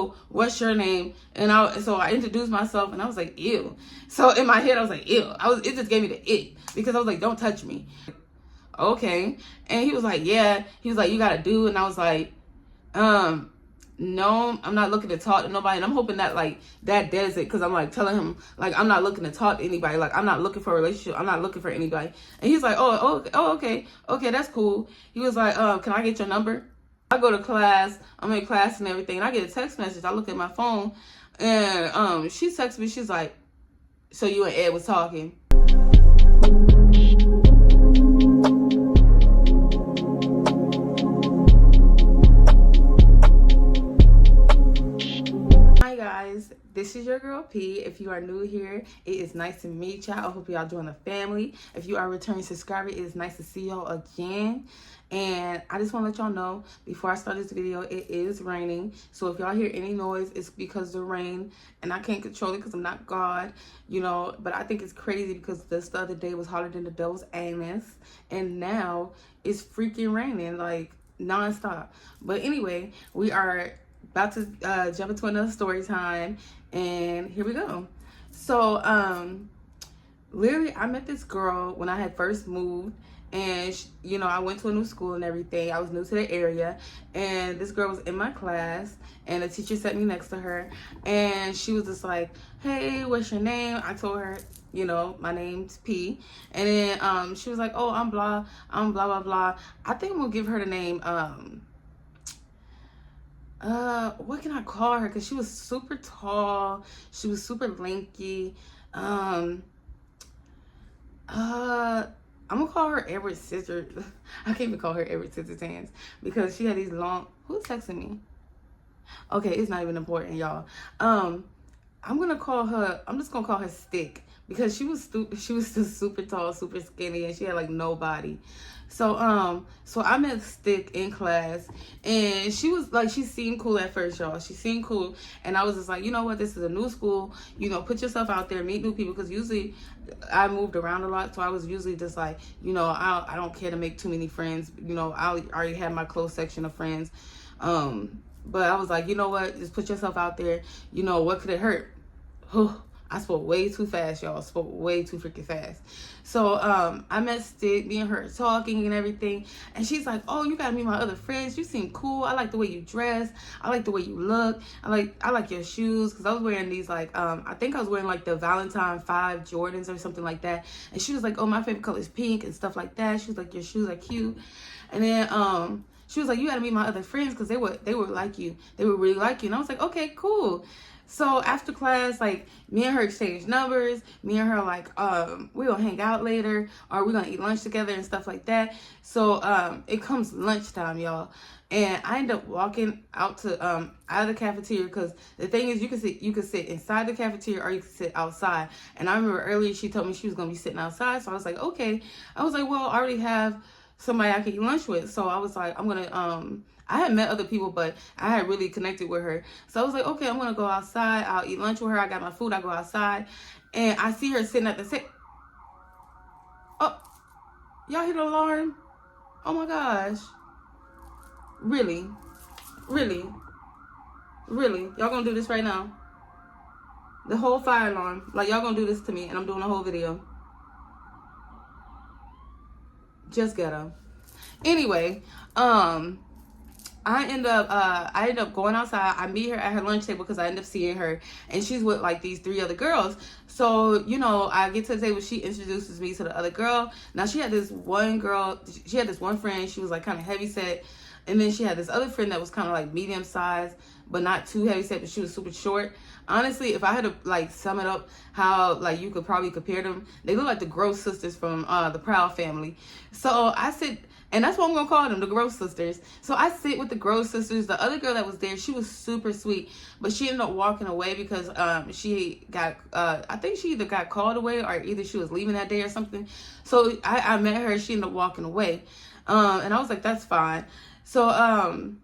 so what's your name? And so I introduced myself, and I was like, ew. So in my head, I was like, ew. It just gave me the ick, because I was like, don't touch me. Okay. And he was like, yeah. He was like, you gotta do. And I was like, no, I'm not looking to talk to nobody. And I'm hoping that like that does it, because I'm like telling him like I'm not looking to talk to anybody. Like I'm not looking for a relationship. I'm not looking for anybody. And he's like, oh, okay, that's cool. He was like, can I get your number? I go to class. I'm in class and everything. And I get a text message. I look at my phone, and she texts me. She's like, so you and Ed was talking. This is your girl P. If you are new here, it is nice to meet y'all. I hope y'all join the family. If you are a returning subscriber, it is nice to see y'all again. And I just want to let y'all know, before I start this video, it is raining. So if y'all hear any noise, it's because of the rain. And I can't control it because I'm not God, you know. But I think it's crazy because this the other day was hotter than the devil's anus. And now it's freaking raining, like, nonstop. But anyway, we are about to jump into another story time, and here we go. So literally I met this girl when I had first moved, and you know, I went to a new school and everything. I was new to the area, and this girl was in my class, and the teacher sat me next to her, and she was just like, hey, what's your name? I told her, you know, my name's P. And then she was like, oh, I'm blah blah blah. I think I'm gonna give her the name what can I call her? Because she was super tall. She was super lanky. I'm gonna call her Edward Scissors. I can't even call her Edward Scissors hands, because she had these long. Who's texting me? Okay, it's not even important, y'all. I'm just gonna call her Stick, because she was still super tall, super skinny, and she had like no body. So I met Stick in class, and she was like, she seemed cool at first, y'all. She seemed cool, and I was just like, you know what, this is a new school, you know, put yourself out there, meet new people, because usually I moved around a lot, so I was usually just like, you know, I don't care to make too many friends, you know, I already had my close section of friends, but I was like, you know what, just put yourself out there, you know, what could it hurt? I spoke way too fast, y'all. Spoke way too freaking fast. So I met Stick, me and her talking and everything, and she's like, oh, you gotta meet my other friends. You seem cool. I like the way you dress. I like the way you look. I like your shoes, because I was wearing these like I think I was wearing like the Valentine 5 Jordans or something like that. And she was like, oh, my favorite color is pink and stuff like that. She was like, your shoes are cute. And then she was like, you gotta meet my other friends, because they were like you. They would really like you. And I was like, okay, cool. So after class, like, me and her exchanged numbers. Me and her like, we're gonna hang out later, or we're gonna eat lunch together and stuff like that. So it comes lunchtime, y'all, and I end up walking out to out of the cafeteria, because the thing is, you can sit inside the cafeteria, or you can sit outside. And I remember earlier she told me she was gonna be sitting outside, so I was like, okay. I was like, well, I already have somebody I can eat lunch with, so I was like, I'm gonna I had met other people, but I had really connected with her. So I was like, okay, I'm going to go outside. I'll eat lunch with her. I got my food. I go outside. And I see her sitting at the Oh, y'all hear the alarm? Oh, my gosh. Really? Really? Really? Y'all going to do this right now? The whole fire alarm. Like, y'all going to do this to me, and I'm doing a whole video. Just ghetto. Anyway, I end up going outside. I meet her at her lunch table, because I end up seeing her, and she's with like these 3 other girls. So, you know, I get to the table. She introduces me to the other girl. Now, she had this one friend. She was like kind of heavy set, and then she had this other friend that was kind of like medium sized, but not too heavy set, but she was super short. Honestly, if I had to like sum it up, how like you could probably compare them, they look like the Gross sisters from the Proud Family. So I sit. And that's what I'm going to call them, the Gross sisters. So I sit with the Gross sisters. The other girl that was there, she was super sweet. But she ended up walking away because she got, I think she either got called away, or either she was leaving that day or something. So I met her. She ended up walking away. And I was like, that's fine. So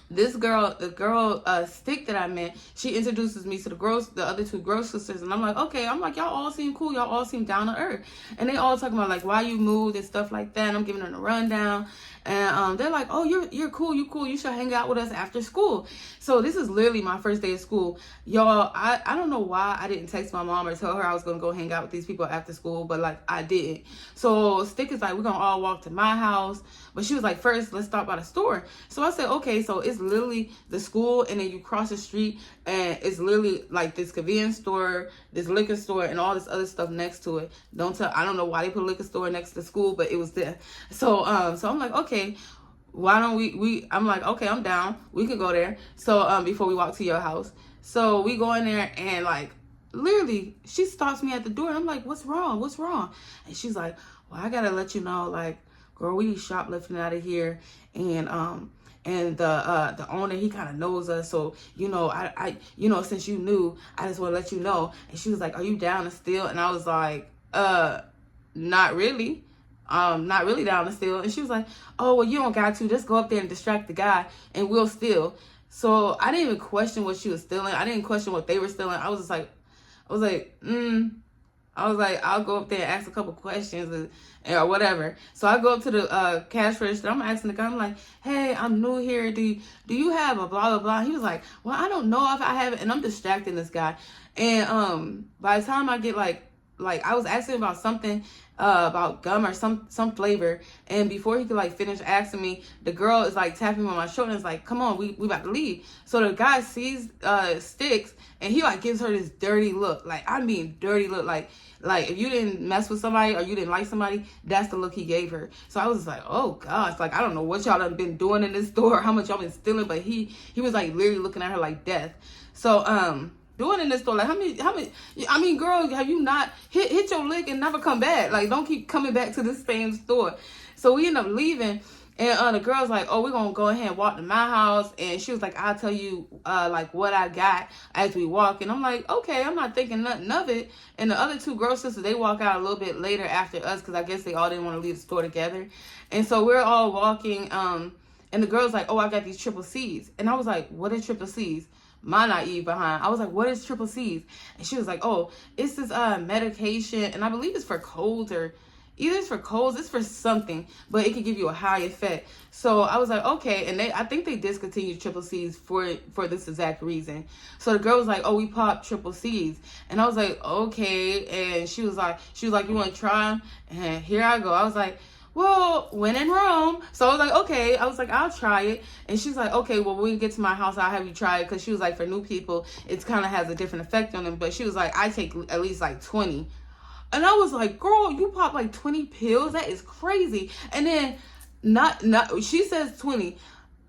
the girl Stick that I met, she introduces me to the other two girl sisters, and I'm like, okay, I'm like, y'all all seem cool, y'all all seem down to earth, and they all talking about like why you moved and stuff like that, and I'm giving them a rundown, and they're like, oh, you're cool, you should hang out with us after school. So this is literally my first day of school, y'all. I don't know why I didn't text my mom or tell her I was gonna go hang out with these people after school, but like I didn't. So Stick is like, we're gonna all walk to my house, but she was like, first let's stop by the store. So I said, okay. So it's literally the school, and then you cross the street, and it's literally like this convenience store, this liquor store, and all this other stuff next to it. I don't know why they put a liquor store next to school, but it was there. So I'm like, okay, why don't I'm like, okay, I'm down, we could go there. So before we walk to your house, so we go in there, and like literally she stops me at the door, and I'm like, what's wrong, and she's like, well, I gotta let you know, like, girl, we be shoplifting out of here, and the owner, he kind of knows us, so I since you knew, I just want to let you know. And she was like, are you down to steal? And I was like, not really. Not really down to steal. And she was like, oh, well, you don't got to. Just go up there and distract the guy, and we'll steal. So I didn't even question what she was stealing. I didn't question what they were stealing. I was like, I'll go up there and ask a couple questions or whatever. So I go up to the cash register. I'm asking the guy, I'm like, hey, I'm new here. Do you have a blah, blah, blah? He was like, well, I don't know if I have it. And I'm distracting this guy. And by the time I get like I was asking about something about gum or some flavor, and before he could like finish asking me, the girl is like tapping me on my shoulder and is like, come on, we about to leave. So the guy sees Sticks, and he like gives her this dirty look, like I mean dirty look, like if you didn't mess with somebody or you didn't like somebody, that's the look he gave her. So I was like, oh gosh, like I don't know what y'all done been doing in this store, how much y'all been stealing, but he was like literally looking at her like death. So doing in this store, like how many I mean, girl, have you not hit your lick and never come back? Like, don't keep coming back to this same store. So we end up leaving, and the girl's like, oh, we're gonna go ahead and walk to my house. And she was like, I'll tell you like what I got as we walk. And I'm like, okay, I'm not thinking nothing of it. And the other two girl sisters, they walk out a little bit later after us, because I guess they all didn't want to leave the store together. And so we're all walking, and the girl's like, oh, I got these triple C's. And I was like, what are triple C's? My naive behind. I was like, what is triple C's? And she was like, oh, it's this medication, and I believe it's for colds, or either it's for colds, it's for something, but it can give you a high effect. So I was like, okay. And I think they discontinued triple C's for this exact reason. So the girl was like, oh, we popped triple C's. And I was like, okay. And she was like, you want to try them? And here I go. I was like, well, when in Rome. So I was like, okay. I was like, I'll try it. And she's like, okay, well, when we get to my house, I'll have you try it. Because she was like, for new people, it kind of has a different effect on them. But she was like, I take at least like 20. And I was like, girl, you pop like 20 pills? That is crazy. And then she says 20.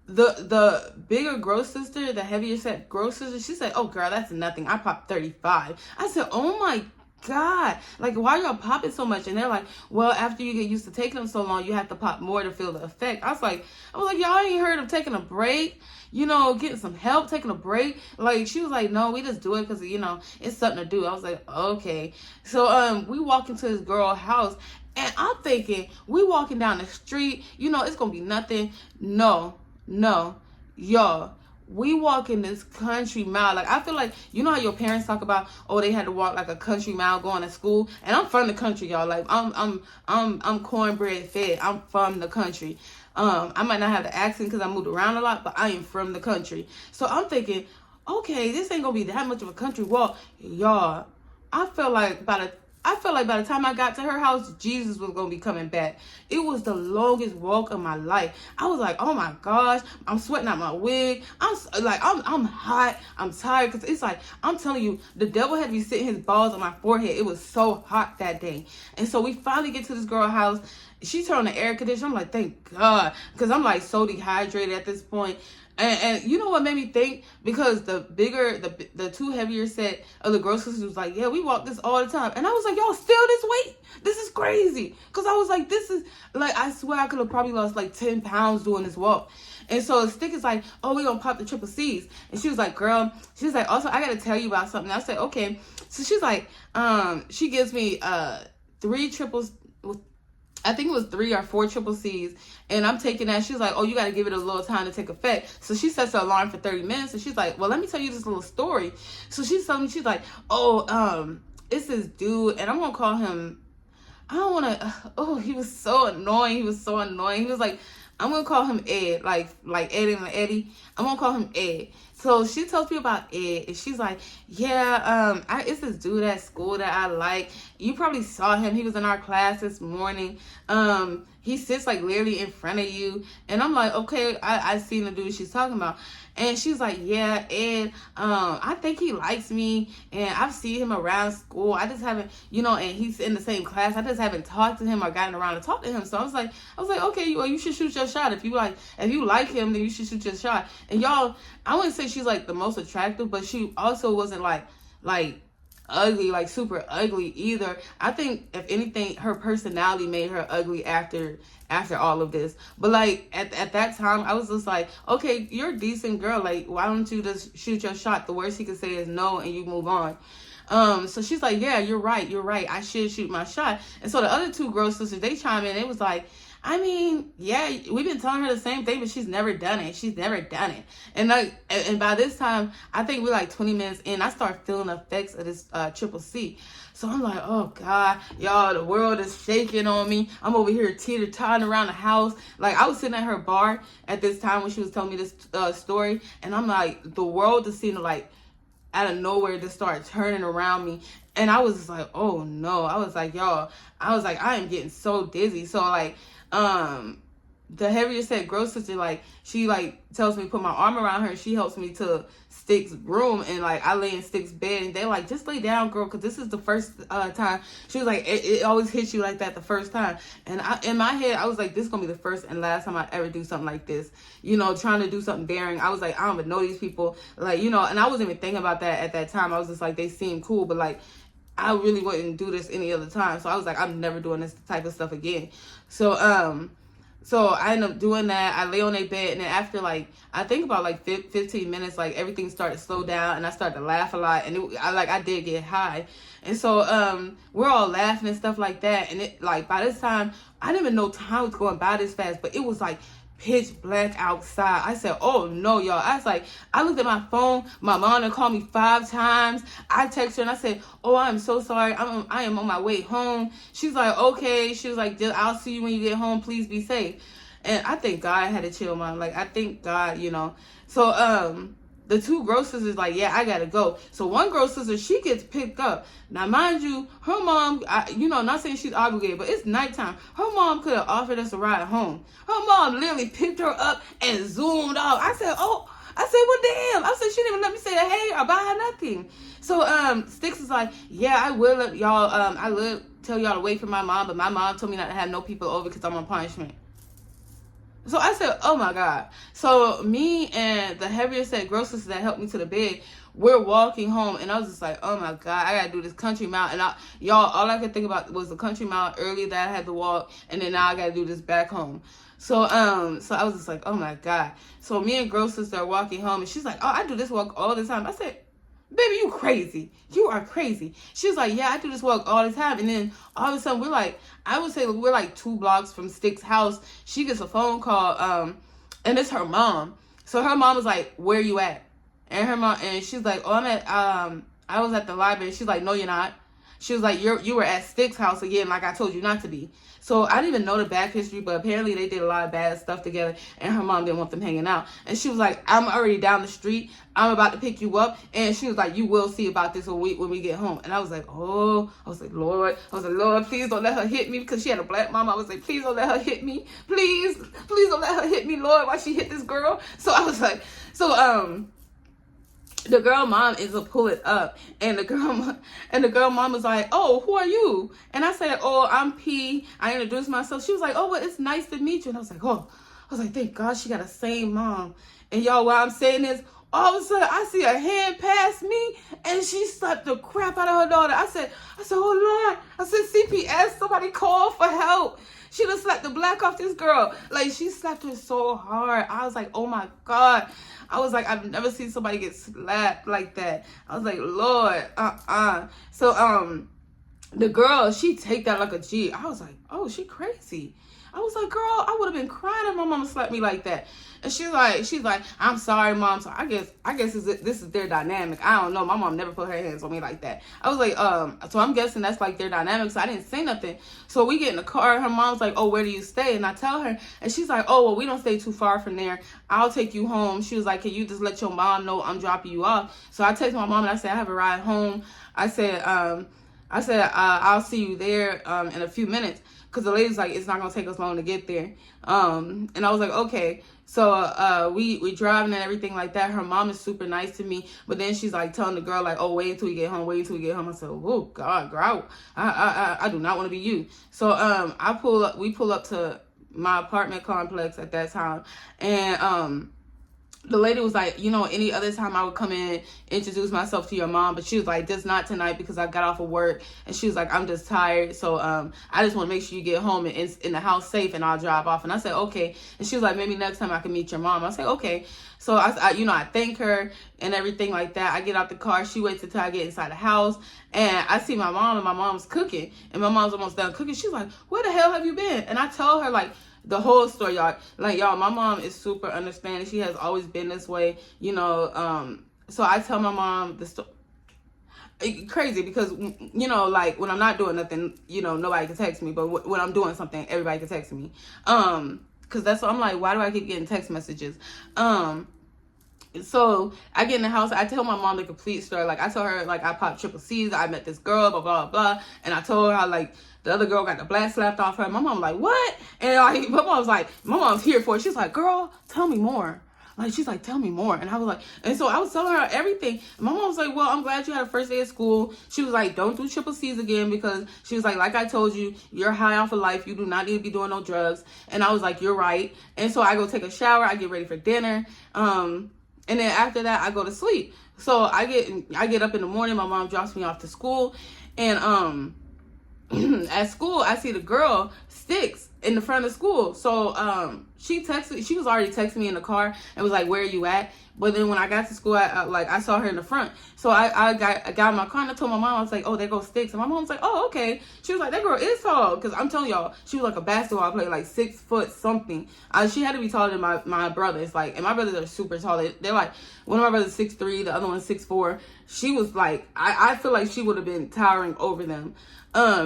The bigger girl sister, the heavier set girl sister, she said, oh, girl, that's nothing. I popped 35. I said, oh my God, like, why y'all popping so much? And they're like, well, after you get used to taking them so long, you have to pop more to feel the effect. I was like, y'all ain't heard of taking a break, getting some help, taking a break? Like, she was like, no, we just do it because, it's something to do. I was like, okay. So we walk into this girl's house, and I'm thinking, we walking down the street, it's gonna be nothing. No, y'all. We walk in this country mile. Like, I feel like, how your parents talk about, oh, they had to walk like a country mile going to school. And I'm from the country, y'all. Like, I'm cornbread fed. I'm from the country. I might not have the accent because I moved around a lot, but I am from the country. So I'm thinking, okay, this ain't gonna be that much of a country walk, y'all. I felt like by the time I got to her house, Jesus was going to be coming back. It was the longest walk of my life. I was like, oh my gosh, I'm sweating out my wig. I'm hot. I'm tired. Because it's like, I'm telling you, the devil had me sitting his balls on my forehead. It was so hot that day. And so we finally get to this girl's house. She turned on the air conditioner. I'm like, thank God. Because I'm like so dehydrated at this point. And you know what made me think? Because the two heavier set of the girl sisters was like, yeah, we walk this all the time. And I was like, y'all still this weight? This is crazy. Because I was like, this is, like, I swear I could have probably lost like 10 pounds doing this walk. And so the Stick is like, oh, we gonna pop the triple C's. And she was like, girl, she's like, also, I got to tell you about something. I said, okay. So she's like, she gives me 3 triples. I think it was 3 or 4 triple C's, and I'm taking that. She's like, oh, you got to give it a little time to take effect. So she sets her alarm for 30 minutes, and she's like, well, let me tell you this little story. So she's telling me, she's like, oh, it's this dude, and I'm going to call him, I don't want to, oh, he was so annoying. He was like, I'm going to call him Ed, like Eddie and Eddie. I'm going to call him Ed. So she tells me about Ed, and she's like, yeah, it's this dude at school that I like. You probably saw him. He was in our class this morning. He sits like literally in front of you. And I'm like, okay, I seen the dude she's talking about. And she's like, yeah, Ed, I think he likes me, and I've seen him around school. I just haven't, and he's in the same class. I just haven't talked to him or gotten around to talk to him. So I was like, okay, well, you should shoot your shot. If you like him, then you should shoot your shot. And y'all, I wouldn't say she's like the most attractive, but she also wasn't like ugly, like super ugly either. I think if anything, her personality made her ugly after all of this. But like at that time, I was just like, okay, you're a decent girl. Like, why don't you just shoot your shot? The worst he could say is no, and you move on. So she's like, yeah, you're right. I should shoot my shot. And so the other 2 girl sisters, they chime in. It was like, I mean, yeah, we've been telling her the same thing, but she's never done it. And by this time, I think we're like 20 minutes in, I start feeling the effects of this triple C. So I'm like, oh God, y'all, the world is shaking on me. I'm over here teeter-tottering around the house. Like, I was sitting at her bar at this time when she was telling me this story, and I'm like, the world just seemed to like out of nowhere just start turning around me. And I was just like, oh no. I was like, y'all, I am getting so dizzy. So like, the heaviest set girl sister, like, she like tells me to put my arm around her, and she helps me to Stick's room, and like I lay in Stick's bed, and they're like, just lay down, girl, because this is the first time. She was like, it always hits you like that the first time. And in my head, I was like, this is gonna be the first and last time I ever do something like this, trying to do something daring. I was like, I don't even know these people, like, and I wasn't even thinking about that at that time. I was just like, they seem cool, but like, I really wouldn't do this any other time. So I was like, I'm never doing this type of stuff again. So I ended up doing that. I lay on a bed, and then after like, I think about like 15 minutes, like everything started to slow down, and I started to laugh a lot, and I did get high. And so we're all laughing and stuff like that. And it, like, by this time, I didn't even know time was going by this fast, but it was like pitch black outside. I said, oh no, y'all. I was like, I looked at my phone. My mom had called me 5 times. I texted her and I said, oh, I'm so sorry. I am on my way home. She's like, okay. She was like, I'll see you when you get home. Please be safe. And I thank God I had a chill mom. Like, I thank God, So, the 2 girl sisters like, yeah, I gotta go. So one girl sister, she gets picked up. Now, mind you, her mom, not saying she's obligated, but it's nighttime. Her mom could have offered us a ride home. Her mom literally picked her up and zoomed off. I said, well, damn. I said, she didn't even let me say hey or buy her nothing. So, Sticks is like, yeah, I will let y'all, I will tell y'all to wait for my mom, but my mom told me not to have no people over because I'm on punishment. So I said, oh my God. So me and the heaviest set girl sister that helped me to the bed, we're walking home, and I was just like, oh my God, I gotta do this country mile. And y'all, all I could think about was the country mile earlier that I had to walk, and then now I gotta do this back home. So I was just like, oh my God. So me and girl sister are walking home, and she's like, oh, I do this walk all the time. I said, baby, you crazy. You are crazy. She was like, yeah, I do this walk all the time. And then all of a sudden, I would say we're like 2 blocks from Stick's house. She gets a phone call, and it's her mom. So her mom was like, where you at? And she's like, oh, I'm at, I was at the library. She's like, no, you're not. She was like, you were at Stick's house again, like I told you not to be. So I didn't even know the back history, but apparently they did a lot of bad stuff together, and her mom didn't want them hanging out. And she was like, I'm already down the street. I'm about to pick you up. And she was like, you will see about this when we get home. And I was like, oh, Lord, please don't let her hit me, because she had a black mom. I was like, please don't let her hit me. Please don't let her hit me, Lord, why she hit this girl. So I was like, the girl mom ends up pulling up, and the girl mom was like, oh, who are you? And I said, oh, I'm P. I introduced myself. She was like, oh, well, it's nice to meet you. And I was like, thank God she got the same mom. And y'all, while I'm saying this, all of a sudden I see a hand pass me, and she slapped the crap out of her daughter. I said, oh Lord. I said, CPS, somebody call for help. She done slapped the black off this girl. Like, she slapped her so hard. I was like, oh my God. I was like, I've never seen somebody get slapped like that. I was like, Lord, So, the girl, she take that like a G. I was like, oh, she crazy. I was like, girl, I would have been crying if my mama slapped me like that. And she's like, I'm sorry, mom. So I guess this is their dynamic. I don't know. My mom never put her hands on me like that. I was like, so I'm guessing that's like their dynamic. So I didn't say nothing. So we get in the car, and her mom's like, oh, where do you stay? And I tell her, and she's like, oh, well, we don't stay too far from there. I'll take you home. She was like, can you just let your mom know I'm dropping you off? So I text my mom and I said, I have a ride home. I said, I'll see you there in a few minutes. Because the lady's like, it's not going to take us long to get there. And I was like, okay. So we driving and everything like that. Her mom is super nice to me. But then she's like telling the girl, like, oh, wait until you get home. Wait until you get home. I said, oh, God, girl, I do not want to be you. So we pull up to my apartment complex at that time. And the lady was like, you know, any other time I would come in, introduce myself to your mom. But she was like, just not tonight because I got off of work. And she was like, I'm just tired. So I just want to make sure you get home and in the house safe, and I'll drive off. And I said, okay. And she was like, maybe next time I can meet your mom. I said, okay. So I thank her and everything like that. I get out the car. She waits until I get inside the house. And I see my mom, and my mom's cooking. And my mom's almost done cooking. She's like, where the hell have you been? And I tell her, like, the whole story, y'all. Like, y'all, my mom is super understanding. She has always been this way, you know. So I tell my mom the story. Crazy because, you know, like, when I'm not doing nothing, you know, nobody can text me. But when I'm doing something, everybody can text me. Because that's what I'm like, why do I keep getting text messages? So I get in the house, I tell my mom the complete story. Like, I told her, like, I popped triple C's, I met this girl, blah, blah, blah. And I told her how, like, the other girl got the black slapped off her. My mom was like, what? And like, my mom's here for it. She's like, girl, tell me more. Like, she's like, tell me more. And I was like, and so I was telling her everything. And my mom was like, well, I'm glad you had a first day of school. She was like, don't do triple C's again, because she was like I told you, you're high off of life. You do not need to be doing no drugs. And I was like, you're right. And so I go take a shower. I get ready for dinner. And then after that, I go to sleep. So I get up in the morning. My mom drops me off to school. And at school, I see the girl, Sticks, in the front of school. So she was already texting me in the car and was like, where are you at? But then when I got to school, I saw her in the front. So I got in my car and I told my mom, I was like, oh, there goes Sticks. And my mom was like, oh, okay. She was like, that girl is tall. Because I'm telling y'all, she was like a basketball player, like 6 foot something. She had to be taller than my brothers. Like, and my brothers are super tall. They're like, one of my brothers 6'3", the other one's 6'4". She was like, I feel like she would have been towering over them.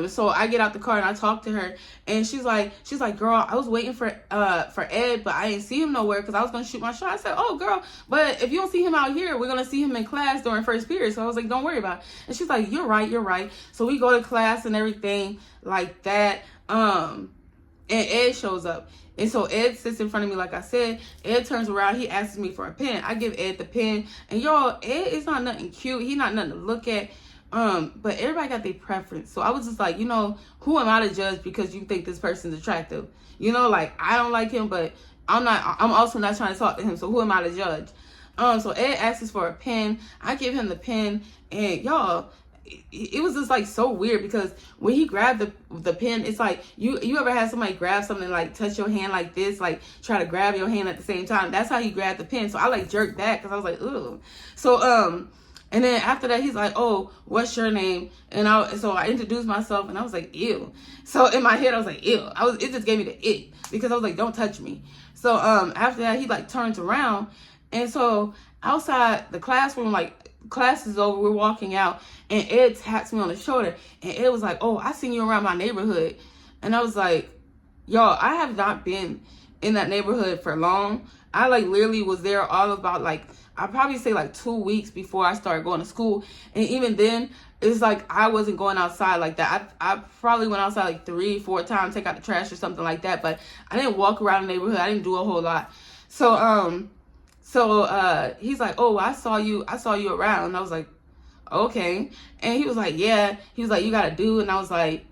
So I get out the car and I talk to her, and she's like, girl, I was waiting for Ed, but I didn't see him nowhere because I was gonna shoot my shot. I said, oh, girl, but if you don't see him out here, we're gonna see him in class during first period. So I was like, don't worry about it. And she's like, you're right. So we go to class and everything like that. And Ed shows up. And so Ed sits in front of me, like I said. Ed turns around. He asks me for a pen. I give Ed the pen. And y'all, Ed is not nothing cute. He not nothing to look at. But everybody got their preference. So I was just like, you know, who am I to judge because you think this person's attractive? You know, like, I don't like him, but I'm also not trying to talk to him. So who am I to judge? So Ed asks for a pen. I give him the pen. And y'all, it was just like so weird because when he grabbed the pen, it's like you ever had somebody grab something, like touch your hand like this, like try to grab your hand at the same time. That's how he grabbed the pen. So I like jerked back because I was like, ugh. So and then after that, he's like, oh, what's your name? And so I introduced myself, and I was like, ew. So in my head, I was like, ew. It just gave me the ick because I was like, don't touch me. So after that, he like turns around, and so outside the classroom, like, class is over, we're walking out, and Ed taps me on the shoulder, and Ed was like, oh, I seen you around my neighborhood. And I was like, y'all, I have not been in that neighborhood for long. I like literally was there all about like, I probably say like 2 weeks before I started going to school. And even then, it's like I wasn't going outside like that. I probably went outside like 3-4 times, take out the trash or something like that. But I didn't walk around the neighborhood. I didn't do a whole lot. So he's like, oh, I saw you around. And I was like, okay. And he was like, yeah. He was like, you got a dude? And I was like,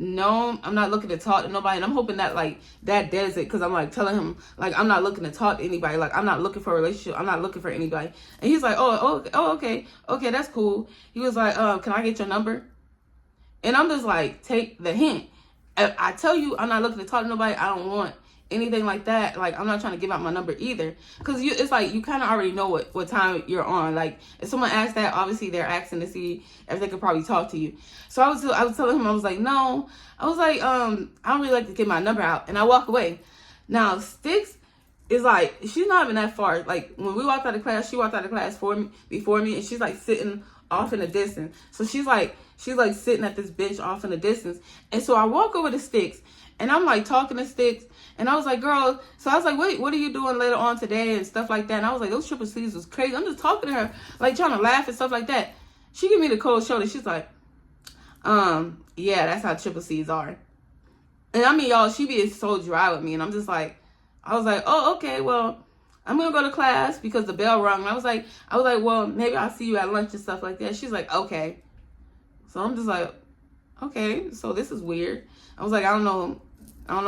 no, I'm not looking to talk to nobody. And I'm hoping that like that does it, because I'm like telling him like I'm not looking to talk to anybody. Like, I'm not looking for a relationship. I'm not looking for anybody. And he's like, oh, okay, that's cool. He was like, can I get your number? And I'm just like, take the hint. If I tell you I'm not looking to talk to nobody, I don't want anything like that. Like, I'm not trying to give out my number either, because it's like you kind of already know what time you're on. Like, if someone asks that, obviously they're asking to see if they could probably talk to you. So I was telling him, I was like, no, I was like, I don't really like to give my number out, and I walk away. Now Sticks is like, she's not even that far. Like, when we walked out of class, she walked out of class before me, and she's like sitting off in the distance. So she's like sitting at this bench off in the distance. And so I walk over to Sticks, and I'm like talking to Sticks, and I was like, girl, so I was like, wait, what are you doing later on today and stuff like that? And I was like, those triple C's was crazy. I'm just talking to her, like trying to laugh and stuff like that. She gave me the cold shoulder. She's like, yeah, that's how triple C's are. And I mean, y'all, she be so dry with me, and I'm just like, I was like, oh, okay, well, I'm gonna go to class because the bell rung. And I was like, well, maybe I'll see you at lunch and stuff like that. She's like, okay. So I'm just like, okay, so this is weird. I was like, I don't know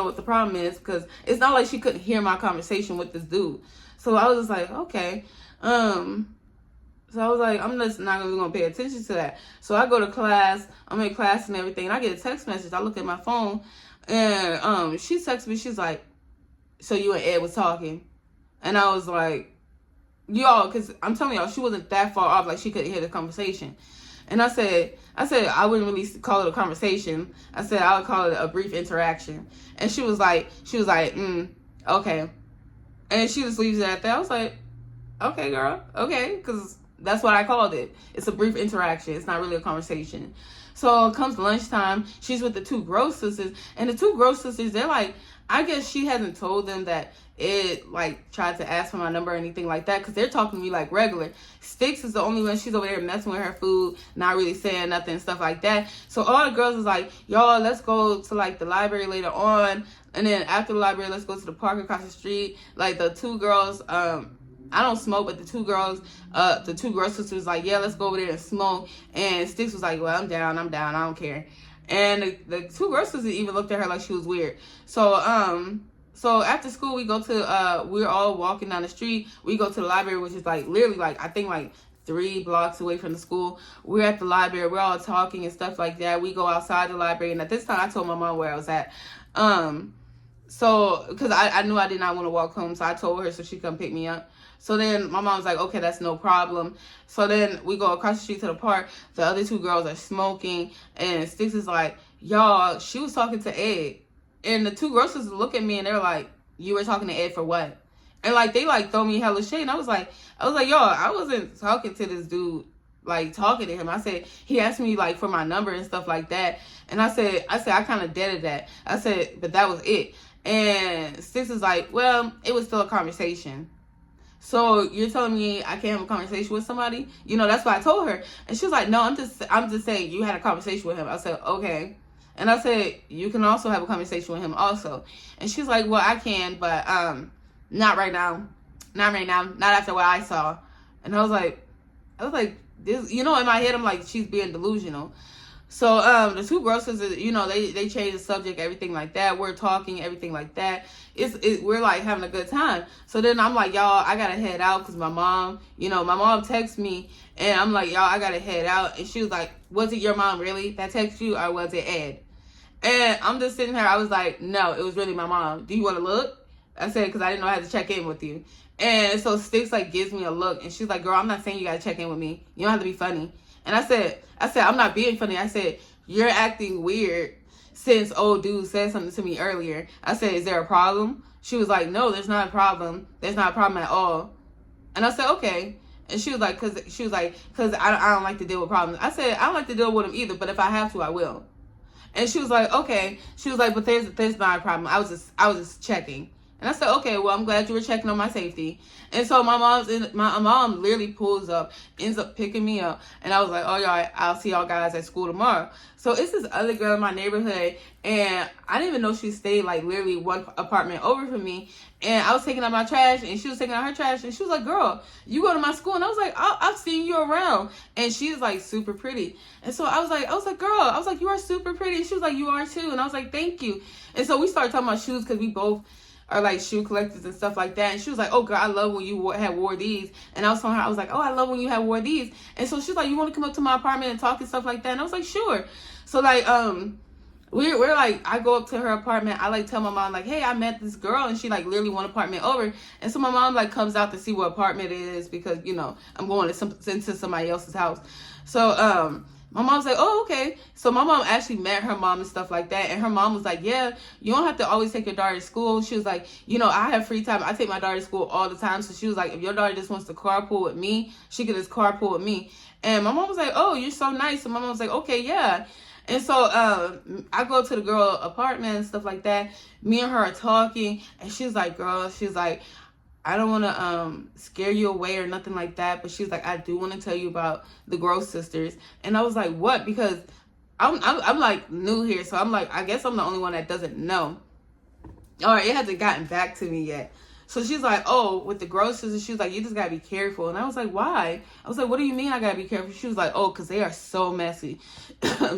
what the problem is, because it's not like she couldn't hear my conversation with this dude. So I was just like, okay. So I was like, I'm just not really gonna pay attention to that. So I go to class, I'm in class and everything, and I get a text message. I look at my phone, and she texts me, she's like, so you and Ed was talking? And I was like, y'all, because I'm telling y'all, she wasn't that far off, like she couldn't hear the conversation. And I said I wouldn't really call it a conversation. I said I would call it a brief interaction. And she was like, okay. And she just leaves it at that. I was like, okay, girl, okay, because that's what I called it. It's a brief interaction. It's not really a conversation. So it comes lunchtime. She's with the two Gross sisters, and the two Gross sisters, they're like, I guess she hasn't told them that it like tried to ask for my number or anything like that, because they're talking to me like regular. Sticks is the only one, she's over there messing with her food, not really saying nothing and stuff like that. So all the girls was like, y'all, let's go to like the library later on, and then after the library, let's go to the park across the street. Like the two girls, I don't smoke, but the two girls, the two Gross sisters like, yeah, let's go over there and smoke. And Sticks was like, well, I'm down, I don't care. And the two Gross sisters even looked at her like she was weird. So after school, we go to, we're all walking down the street. We go to the library, which is like literally like, I think like 3 blocks away from the school. We're at the library. We're all talking and stuff like that. We go outside the library. And at this time, I told my mom where I was at. So, because I knew I did not want to walk home. So I told her so she could come pick me up. So then my mom was like, okay, that's no problem. So then we go across the street to the park. The other two girls are smoking. And Sticks is like, y'all, she was talking to Ed. And the two Gross sisters look at me and they're like, you were talking to Ed for what? And like, they like throw me hella shade. And I was like, y'all, I wasn't talking to this dude, like talking to him. I said, he asked me like for my number and stuff like that. And I said, I kind of deaded that. I said, but that was it. And Sticks is like, well, it was still a conversation. So you're telling me I can't have a conversation with somebody? You know, that's what I told her. And she was like, no, I'm just saying you had a conversation with him. I said, okay. And I said, you can also have a conversation with him also. And she's like, well, I can, but not right now. Not right now. Not after what I saw. And I was like, this, you know, in my head, I'm like, she's being delusional. So the two Gross sisters, you know, they changed the subject, everything like that. We're talking, everything like that. We're like having a good time. So then I'm like, y'all, I gotta head out because my mom texts me, and I'm like, y'all, I gotta head out. And she was like, was it your mom really that texted you, or was it Ed? And I'm just sitting here. I was like, no, it was really my mom. Do you want to look? I said, because I didn't know I had to check in with you. And so Sticks like gives me a look, and she's like, girl, I'm not saying you gotta check in with me. You don't have to be funny. And I said, I'm not being funny. I said, you're acting weird since old dude said something to me earlier. I said, is there a problem? She was like, no, there's not a problem. There's not a problem at all. And I said, okay. And she was like, cause I don't like to deal with problems. I said, I don't like to deal with them either, but if I have to, I will. And she was like, okay. She was like, but there's not a problem. I was just checking. And I said, okay, well, I'm glad you were checking on my safety. And so my mom literally pulls up, ends up picking me up. And I was like, oh, y'all, I'll see y'all guys at school tomorrow. So it's this other girl in my neighborhood. And I didn't even know she stayed like literally one apartment over from me. And I was taking out my trash, and she was taking out her trash. And she was like, girl, you go to my school. And I was like, I've seen you around. And she was like super pretty. And so I was like, girl, you are super pretty. And she was like, you are too. And I was like, thank you. And so we started talking about shoes because we both are like shoe collectors and stuff like that. And she was like, oh girl, I love when you wore these. And I was telling her, I was like, oh, I love when you wore these. And so she's like, you want to come up to my apartment and talk and stuff like that? And I was like, sure. So like we're like, I go up to her apartment. I like tell my mom like, hey, I met this girl, and she like literally one apartment over. And so my mom like comes out to see what apartment it is, because you know I'm going into somebody else's house. So my mom's like, oh, okay. So my mom actually met her mom and stuff like that. And her mom was like, yeah, you don't have to always take your daughter to school. She was like, you know, I have free time. I take my daughter to school all the time. So she was like, if your daughter just wants to carpool with me, she can just carpool with me. And my mom was like, oh, you're so nice. And my mom was like, okay, yeah. And so I go to the girl apartment and stuff like that. Me and her are talking. And she's like, girl, she's like, I don't want to scare you away or nothing like that, but she's like, I do want to tell you about the Gross sisters. And I was like, what? Because I'm like new here, so I'm like, I guess I'm the only one that doesn't know. All right, it hasn't gotten back to me yet. So she's like, oh, with the Gross sisters, she was like, you just gotta be careful. And I was like, why? I was like, what do you mean I gotta be careful? She was like, oh, because they are so messy.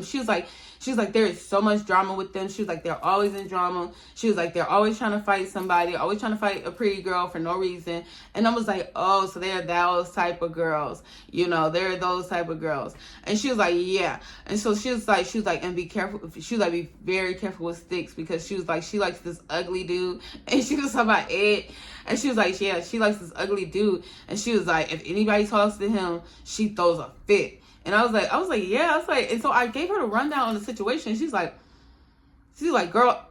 She was like, there is so much drama with them. She was like, they're always in drama. She was like, they're always trying to fight somebody, always trying to fight a pretty girl for no reason. And I was like, oh, so they're those type of girls. You know, they're those type of girls. And she was like, yeah. And so she was like, and be careful. She was like, be very careful with sticks, because she was like, she likes this ugly dude. And she was talking about Ed. And she was like, yeah, she likes this ugly dude. And she was like, if anybody talks to him, she throws a fit. And I was like, yeah. I was like, and so I gave her the rundown on the situation. She's like, girl,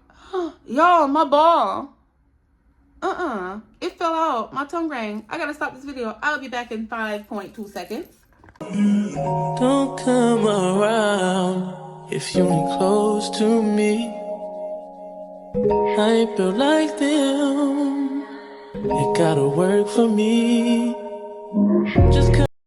y'all, my ball. It fell out. My tongue rang. I gotta stop this video. I'll be back in 5.2 seconds. Don't come around if you ain't close to me. I ain't built like them. It gotta work for me. Just